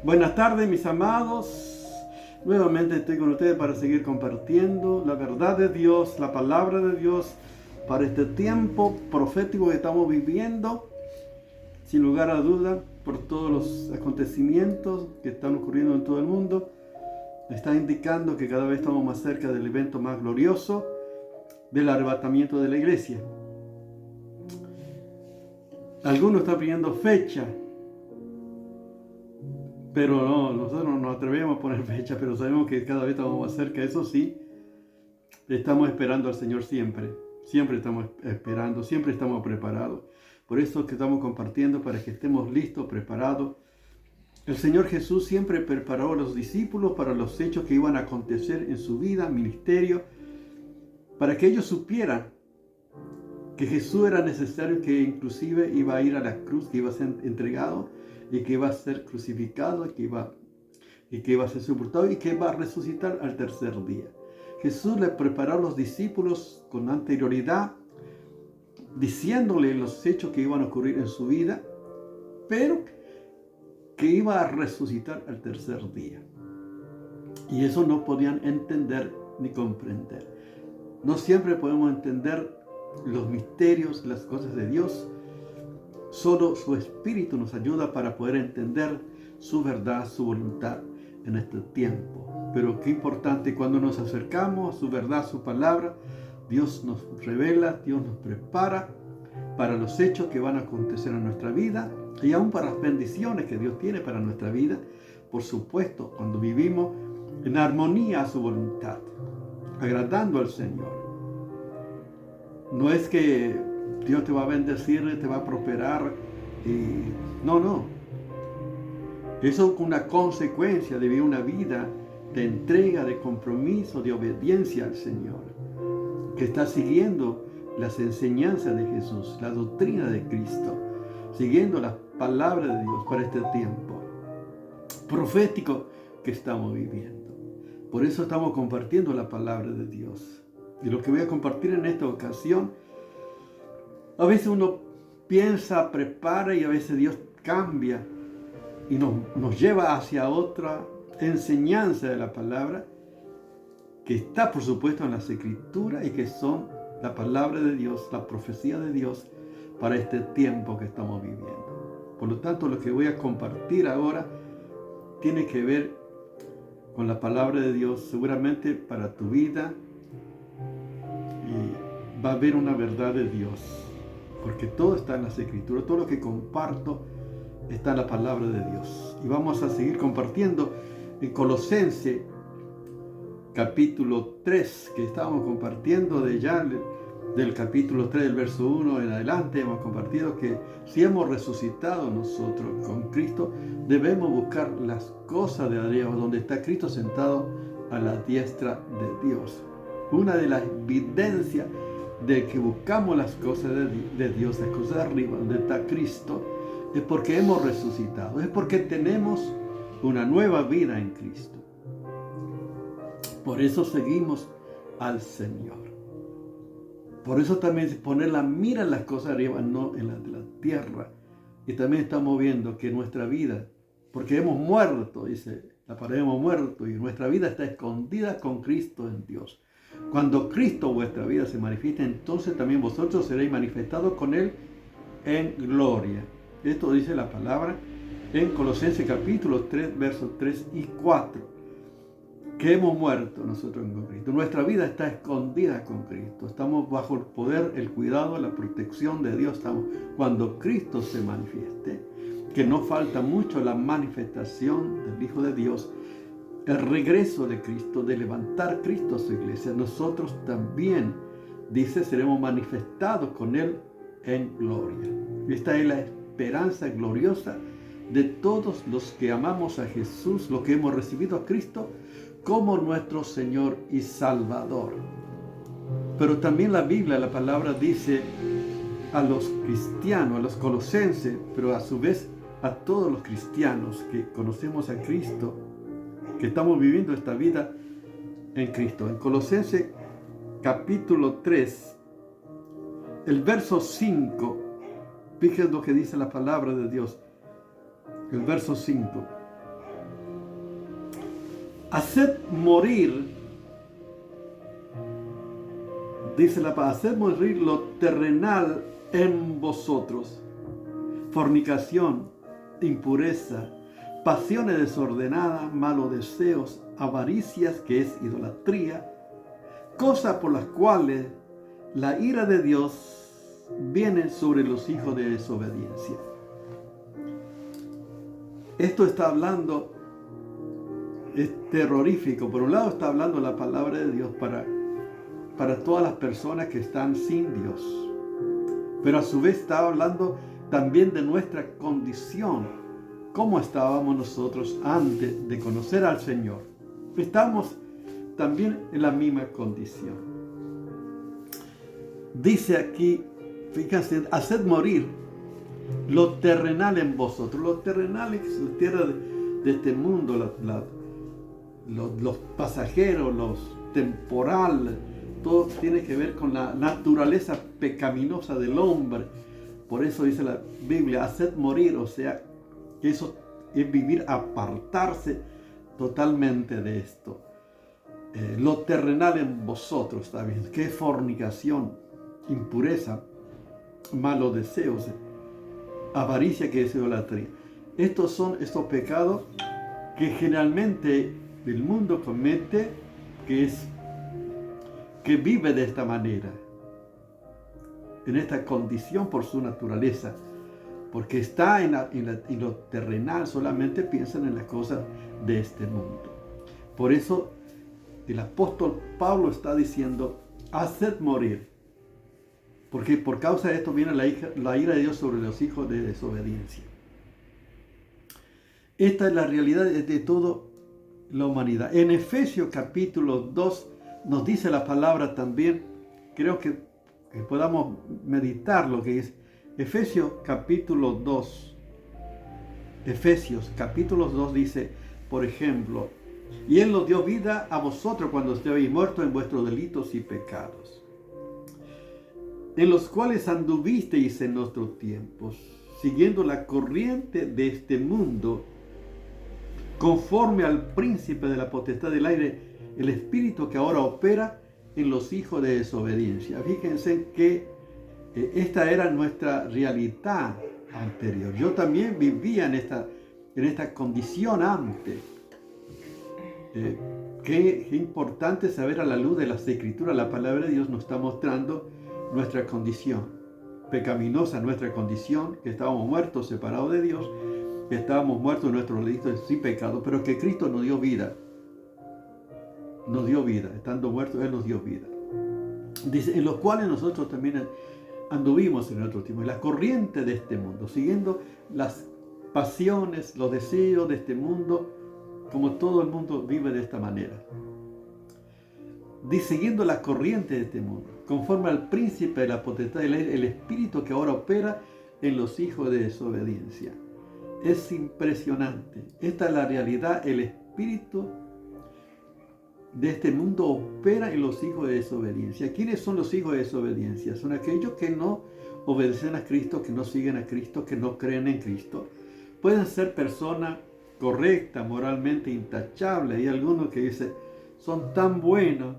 Buenas tardes, mis amados. Nuevamente estoy con ustedes para seguir compartiendo la verdad de Dios, la palabra de Dios para este tiempo profético que estamos viviendo. Sin lugar a duda, por todos los acontecimientos que están ocurriendo en todo el mundo, está indicando que cada vez estamos más cerca del evento más glorioso del arrebatamiento de la iglesia. Algunos están pidiendo fecha, pero no, nosotros no nos atrevemos a poner fecha, pero sabemos que cada vez estamos más cerca. Eso sí, estamos esperando al Señor siempre. Siempre estamos esperando, siempre estamos preparados. Por eso que estamos compartiendo, para que estemos listos, preparados. El Señor Jesús siempre preparó a los discípulos para los hechos que iban a acontecer en su vida, ministerio, para que ellos supieran que Jesús era necesario, que inclusive iba a ir a la cruz, que iba a ser entregado y que iba a ser crucificado y que iba a ser sepultado y que iba a resucitar al tercer día. Jesús le preparó a los discípulos con anterioridad, diciéndole los hechos que iban a ocurrir en su vida, pero que iba a resucitar al tercer día. Y eso no podían entender ni comprender. No siempre podemos entender los misterios, las cosas de Dios. Solo su Espíritu nos ayuda para poder entender su verdad, su voluntad en este tiempo. Pero qué importante, cuando nos acercamos a su verdad, a su palabra, Dios nos revela, Dios nos prepara para los hechos que van a acontecer en nuestra vida y aún para las bendiciones que Dios tiene para nuestra vida. Por supuesto, cuando vivimos en armonía a su voluntad, agradando al Señor. No es que Dios te va a bendecir, te va a prosperar. No. Eso es una consecuencia de vivir una vida de entrega, de compromiso, de obediencia al Señor, que está siguiendo las enseñanzas de Jesús, la doctrina de Cristo, siguiendo las palabras de Dios para este tiempo profético que estamos viviendo. Por eso estamos compartiendo la palabra de Dios. Y lo que voy a compartir en esta ocasión, a veces uno piensa, prepara y a veces Dios cambia y nos lleva hacia otra enseñanza de la palabra que está, por supuesto, en las Escrituras y que son la palabra de Dios, la profecía de Dios para este tiempo que estamos viviendo. Por lo tanto, lo que voy a compartir ahora tiene que ver con la palabra de Dios, seguramente para tu vida, y va a haber una verdad de Dios, porque todo está en las Escrituras, todo lo que comparto está en la palabra de Dios. Y vamos a seguir compartiendo en Colosenses capítulo 3, que estábamos compartiendo del capítulo 3, del verso 1 en adelante. Hemos compartido que si hemos resucitado nosotros con Cristo, debemos buscar las cosas de arriba, donde está Cristo sentado a la diestra de Dios. Una de las evidencias de que buscamos las cosas de Dios, las cosas de arriba, donde está Cristo, es porque hemos resucitado, es porque tenemos una nueva vida en Cristo. Por eso seguimos al Señor. Por eso también poner la mira en las cosas de arriba, no en las de la tierra. Y también estamos viendo que nuestra vida, porque hemos muerto, dice la palabra, hemos muerto, y nuestra vida está escondida con Cristo en Dios. Cuando Cristo, vuestra vida, se manifieste, entonces también vosotros seréis manifestados con Él en gloria. Esto dice la palabra en Colosenses capítulo 3, versos 3 y 4. Que hemos muerto nosotros con Cristo. Nuestra vida está escondida con Cristo. Estamos bajo el poder, el cuidado, la protección de Dios. Estamos cuando Cristo se manifieste, que no falta mucho la manifestación del Hijo de Dios, el regreso de Cristo, de levantar Cristo a su iglesia. Nosotros también, dice, seremos manifestados con Él en gloria. Esta es la esperanza gloriosa de todos los que amamos a Jesús, los que hemos recibido a Cristo como nuestro Señor y Salvador. Pero también la Biblia, la palabra dice a los cristianos, a los colosenses, pero a su vez a todos los cristianos que conocemos a Cristo, que estamos viviendo esta vida en Cristo. En Colosenses capítulo 3, el verso 5, fíjense lo que dice la palabra de Dios. El verso 5. Haced morir, dice la palabra, haced morir lo terrenal en vosotros. Fornicación, impureza, pasiones desordenadas, malos deseos, avaricias, que es idolatría, cosas por las cuales la ira de Dios viene sobre los hijos de desobediencia. Esto está hablando, es terrorífico. Por un lado está hablando la palabra de Dios para todas las personas que están sin Dios. Pero a su vez está hablando también de nuestra condición. ¿Cómo estábamos nosotros antes de conocer al Señor? Estamos también en la misma condición. Dice aquí, fíjense, haced morir lo terrenal en vosotros. Lo terrenal es la tierra de este mundo, los pasajeros, los temporal, todo tiene que ver con la naturaleza pecaminosa del hombre. Por eso dice la Biblia, haced morir, o sea, que eso es vivir, apartarse totalmente de esto. Lo terrenal en vosotros, está bien, que es fornicación, impureza, malos deseos, avaricia, que es idolatría. Estos son estos pecados que generalmente el mundo comete, que vive de esta manera, en esta condición por su naturaleza, porque está en lo terrenal, solamente piensan en las cosas de este mundo. Por eso el apóstol Pablo está diciendo, haced morir, porque por causa de esto viene la ira de Dios sobre los hijos de desobediencia. Esta es la realidad de toda la humanidad. En Efesios capítulo 2 nos dice la palabra también, creo que podamos meditar lo que es Efesios capítulo 2. Efesios capítulo 2 dice, por ejemplo, y Él nos dio vida a vosotros cuando estabais muertos en vuestros delitos y pecados, en los cuales anduvisteis en nuestros tiempos, siguiendo la corriente de este mundo, conforme al príncipe de la potestad del aire, el espíritu que ahora opera en los hijos de desobediencia. Fíjense que esta era nuestra realidad anterior. Yo también vivía en esta condición antes. Qué importante saber, a la luz de las Escrituras, la palabra de Dios nos está mostrando nuestra condición pecaminosa, nuestra condición, que estábamos muertos, separados de Dios, que estábamos muertos en nuestros delitos y pecados, pero que Cristo nos dio vida. Nos dio vida, estando muertos, Él nos dio vida. Dice, en los cuales nosotros también anduvimos en nuestro tiempo, en la corriente de este mundo, siguiendo las pasiones, los deseos de este mundo, como todo el mundo vive de esta manera. Dice, siguiendo la corriente de este mundo, conforme al príncipe de la potestad del aire, el espíritu que ahora opera en los hijos de desobediencia. Es impresionante. Esta es la realidad. El espíritu de este mundo opera en los hijos de desobediencia. ¿Quiénes son los hijos de desobediencia? Son aquellos que no obedecen a Cristo, que no siguen a Cristo, que no creen en Cristo. Pueden ser personas correctas, moralmente intachables. Hay algunos que dicen, son tan buenos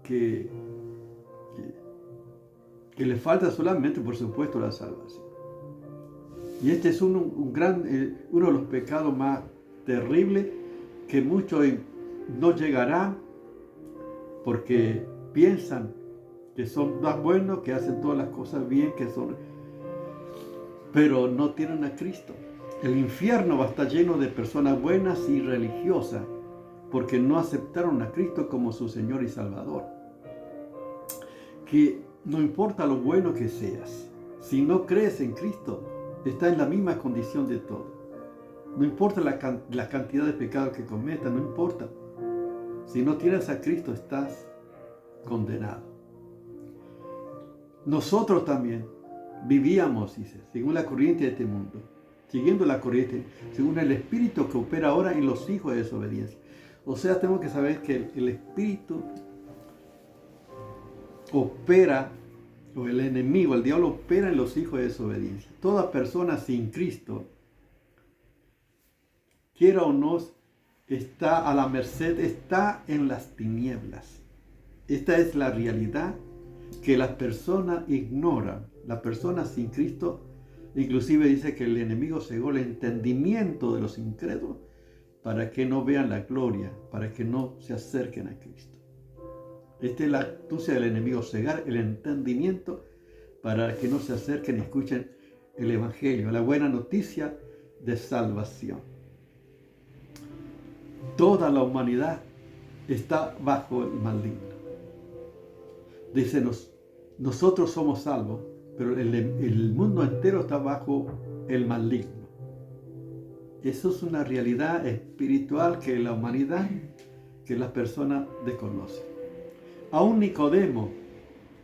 que les falta solamente, por supuesto, la salvación. Y este es uno de los pecados más terribles, que muchos no llegarán porque piensan que son tan buenos, que hacen todas las cosas bien, pero no tienen a Cristo. El infierno va a estar lleno de personas buenas y religiosas porque no aceptaron a Cristo como su Señor y Salvador. Que no importa lo bueno que seas, si no crees en Cristo, estás en la misma condición de todo. No importa la cantidad de pecados que cometas, no importa. Si no tienes a Cristo, estás condenado. Nosotros también vivíamos, dice, según la corriente de este mundo, siguiendo la corriente, según el espíritu que opera ahora en los hijos de desobediencia. O sea, tenemos que saber que el espíritu opera, o el enemigo, el diablo opera en los hijos de desobediencia. Toda persona sin Cristo, quiera o no, está a la merced, está en las tinieblas. Esta es la realidad que las personas ignoran. Las personas sin Cristo, inclusive dice que el enemigo cegó el entendimiento de los incrédulos para que no vean la gloria, para que no se acerquen a Cristo. Esta es la astucia del enemigo, cegar el entendimiento para que no se acerquen y escuchen el Evangelio, la buena noticia de salvación. Toda la humanidad está bajo el maligno. Dice, nosotros somos salvos, pero el mundo entero está bajo el maligno. Eso es una realidad espiritual que la humanidad, que las personas desconocen. Aún Nicodemo,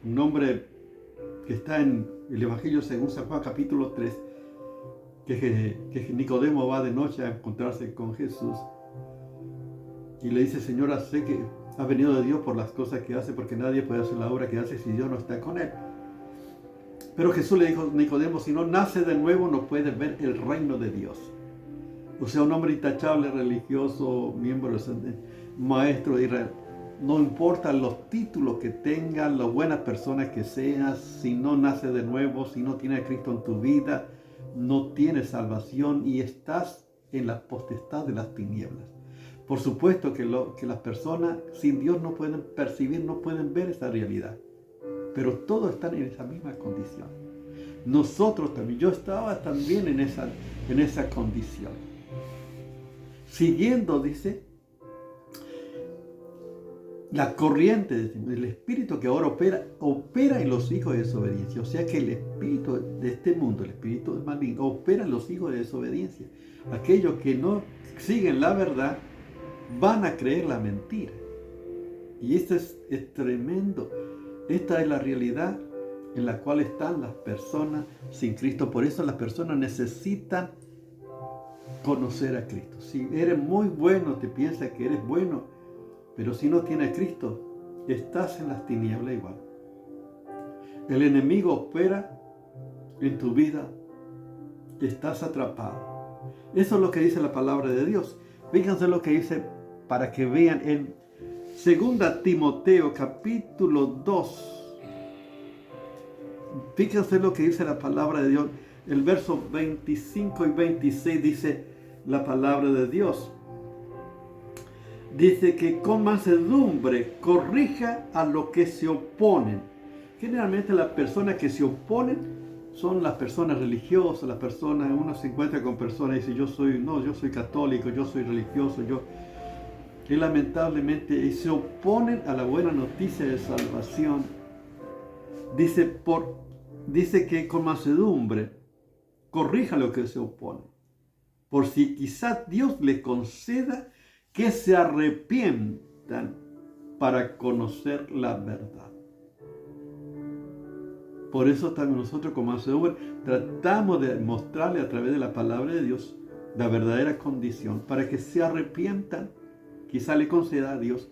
un hombre que está en el Evangelio según San Juan capítulo 3, que Nicodemo va de noche a encontrarse con Jesús y le dice, Señora, sé que ha venido de Dios por las cosas que hace, porque nadie puede hacer la obra que hace si Dios no está con él. Pero Jesús le dijo, Nicodemo, si no nace de nuevo no puede ver el reino de Dios. O sea, un hombre intachable, religioso, miembro, maestro de Israel. No importa los títulos que tengas, lo buena persona que seas, si no nace de nuevo, si no tienes a Cristo en tu vida, no tienes salvación y estás en la potestad de las tinieblas. Por supuesto que las personas sin Dios no pueden percibir, no pueden ver esa realidad. Pero todos están en esa misma condición. Nosotros también, yo estaba también en esa condición. Siguiendo, dice, la corriente del espíritu que ahora opera en los hijos de desobediencia. O sea que el espíritu de este mundo, el espíritu del maligno, opera en los hijos de desobediencia. Aquellos que no siguen la verdad van a creer la mentira. Y esto es tremendo. Esta es la realidad en la cual están las personas sin Cristo. Por eso las personas necesitan conocer a Cristo. Si eres muy bueno, te piensas que eres bueno, pero si no tienes a Cristo, estás en las tinieblas igual. El enemigo opera en tu vida, estás atrapado. Eso es lo que dice la palabra de Dios. Fíjense lo que dice para que vean en 2 Timoteo capítulo 2. Fíjense lo que dice la palabra de Dios. El verso 25 y 26 dice la palabra de Dios. Dice que con mansedumbre corrija a los que se oponen. Generalmente las personas que se oponen son las personas religiosas, las personas, uno se encuentra con personas y dice, yo soy católico, yo soy religioso, y lamentablemente se oponen a la buena noticia de salvación. Dice que con mansedumbre corrija a los que se oponen, por si quizás Dios les conceda que se arrepientan para conocer la verdad. Por eso también nosotros como mansedumbre tratamos de mostrarle a través de la palabra de Dios la verdadera condición, para que se arrepientan, quizá le conceda a Dios,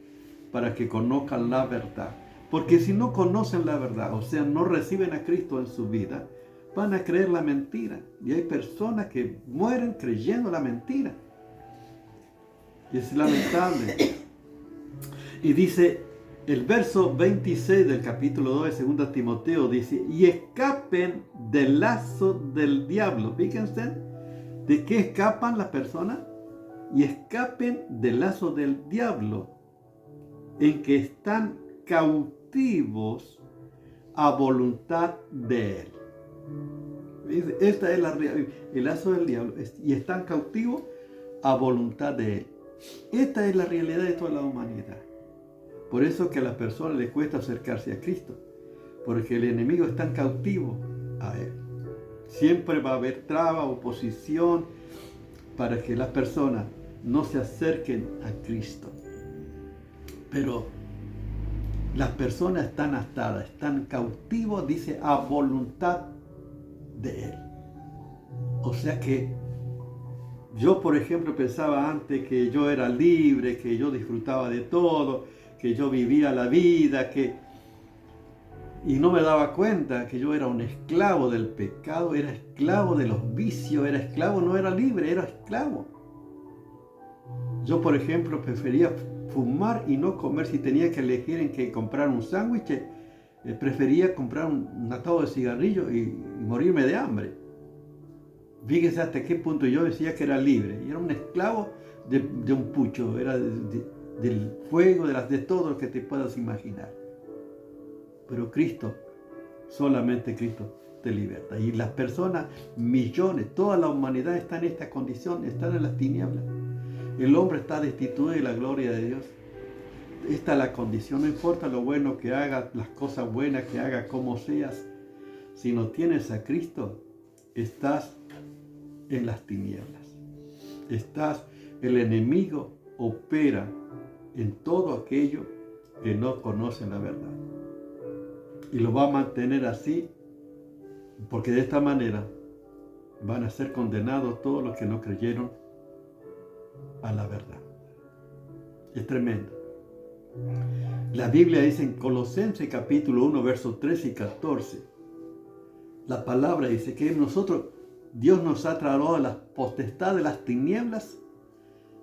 para que conozcan la verdad. Porque si no conocen la verdad, o sea, no reciben a Cristo en su vida, van a creer la mentira. Y hay personas que mueren creyendo la mentira. Y es lamentable. Y dice el verso 26 del capítulo 2 de 2 Timoteo, dice, y escapen del lazo del diablo. Fíjense, ¿de qué escapan las personas? Y escapen del lazo del diablo, en que están cautivos a voluntad de él. Esta es la realidad, el lazo del diablo, y están cautivos a voluntad de él. Esta es la realidad de toda la humanidad. Por eso que a las personas les cuesta acercarse a Cristo, porque el enemigo está cautivo a él. Siempre va a haber traba, oposición, para que las personas no se acerquen a Cristo. Pero las personas están atadas, están cautivos, dice, a voluntad de él. O sea que yo, por ejemplo, pensaba antes que yo era libre, que yo disfrutaba de todo, que yo vivía la vida, y no me daba cuenta que yo era un esclavo del pecado, era esclavo de los vicios, era esclavo, no era libre, era esclavo. Yo, por ejemplo, prefería fumar y no comer. Si tenía que elegir en que comprar un sándwich, prefería comprar un atado de cigarrillo y morirme de hambre. Fíjese hasta qué punto yo decía que era libre. Y era un esclavo de un pucho, era del fuego, de todo lo que te puedas imaginar. Pero Cristo, solamente Cristo te liberta. Y las personas, millones, toda la humanidad está en esta condición, están en las tinieblas. El hombre está destituido de la gloria de Dios. Esta es la condición, no importa lo bueno que hagas, las cosas buenas que hagas, como seas. Si no tienes a Cristo, estás en las tinieblas. El enemigo opera en todo aquello que no conoce la verdad. Y lo va a mantener así, porque de esta manera van a ser condenados todos los que no creyeron a la verdad. Es tremendo. La Biblia dice en Colosenses capítulo 1, versos 13 y 14, la palabra dice que Dios nos ha trasladado a la potestad de las tinieblas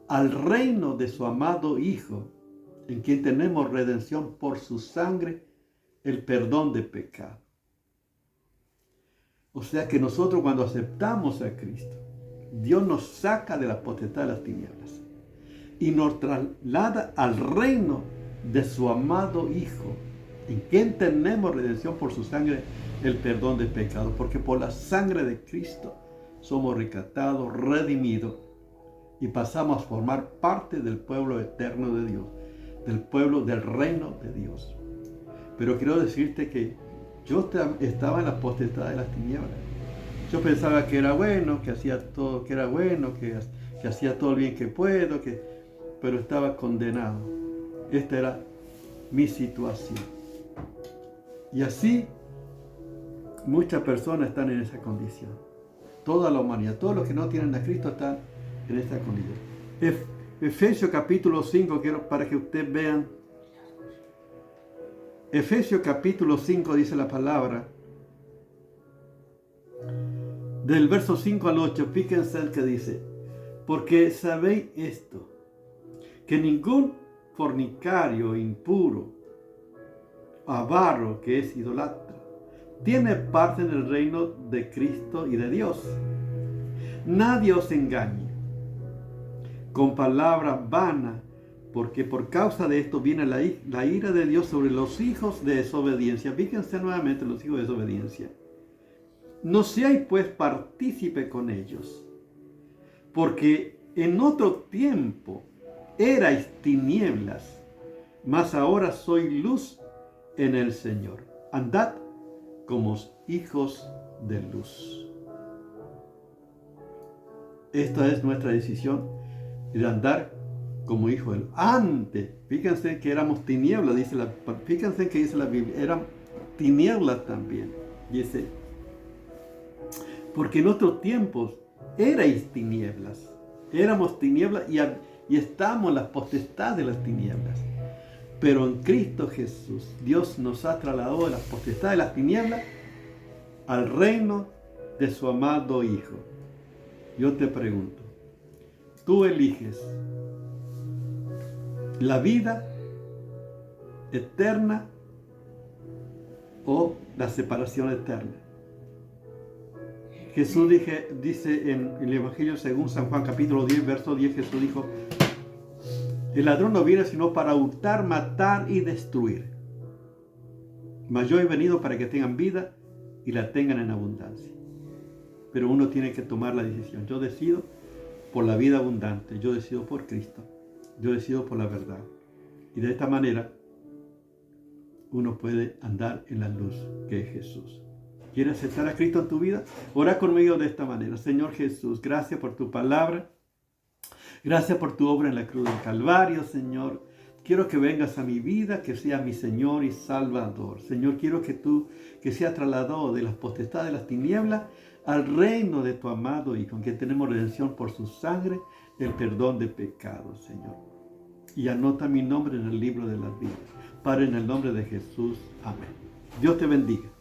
al reino de su amado Hijo, en quien tenemos redención por su sangre, el perdón de pecado. O sea que nosotros cuando aceptamos a Cristo, Dios nos saca de la potestad de las tinieblas y nos traslada al reino de su amado Hijo, en quien tenemos redención por su sangre, el perdón de pecado, porque por la sangre de Cristo somos rescatados, redimidos y pasamos a formar parte del pueblo eterno de Dios, del pueblo del reino de Dios. Pero quiero decirte que yo estaba en la potestad de las tinieblas. Yo pensaba que era bueno, que hacía todo, que era bueno, que hacía todo el bien que puedo, pero estaba condenado. Esta era mi situación. Y así muchas personas están en esa condición. Toda la humanidad, todos los que no tienen a Cristo están en esta condición. Efesios capítulo 5, quiero para que ustedes vean. Efesios capítulo 5 dice la palabra. Del verso 5 al 8, fíjense el que dice: porque sabéis esto, que ningún fornicario, impuro, avaro, que es idólatra, tiene parte en el reino de Cristo y de Dios. Nadie os engañe con palabras vanas, porque por causa de esto viene la ira de Dios sobre los hijos de desobediencia. Fíjense nuevamente los hijos de desobediencia. No seáis pues partícipe con ellos, porque en otro tiempo erais tinieblas, mas ahora sois luz en el Señor. Andad como hijos de luz. Esta es nuestra decisión de andar como hijos de luz. Antes, fíjense que éramos tinieblas, fíjense que dice la Biblia, eran tinieblas también. Dice, porque en otros tiempos erais tinieblas, éramos tinieblas y estamos en la potestad de las tinieblas. Pero en Cristo Jesús, Dios nos ha trasladado de la potestad de las tinieblas al reino de su amado Hijo. Yo te pregunto, ¿tú eliges la vida eterna o la separación eterna? Jesús dice en el Evangelio según San Juan capítulo 10, verso 10, Jesús dijo: el ladrón no viene sino para hurtar, matar y destruir. Mas yo he venido para que tengan vida y la tengan en abundancia. Pero uno tiene que tomar la decisión. Yo decido por la vida abundante. Yo decido por Cristo. Yo decido por la verdad. Y de esta manera uno puede andar en la luz que es Jesús. ¿Quieres aceptar a Cristo en tu vida? Ora conmigo de esta manera. Señor Jesús, gracias por tu palabra. Gracias por tu obra en la cruz del Calvario, Señor. Quiero que vengas a mi vida, que sea mi Señor y Salvador. Señor, quiero que seas trasladado de las potestades de las tinieblas al reino de tu amado Hijo, en que tenemos redención por su sangre, el perdón de pecados, Señor. Y anota mi nombre en el libro de la vida. Padre, en el nombre de Jesús. Amén. Dios te bendiga.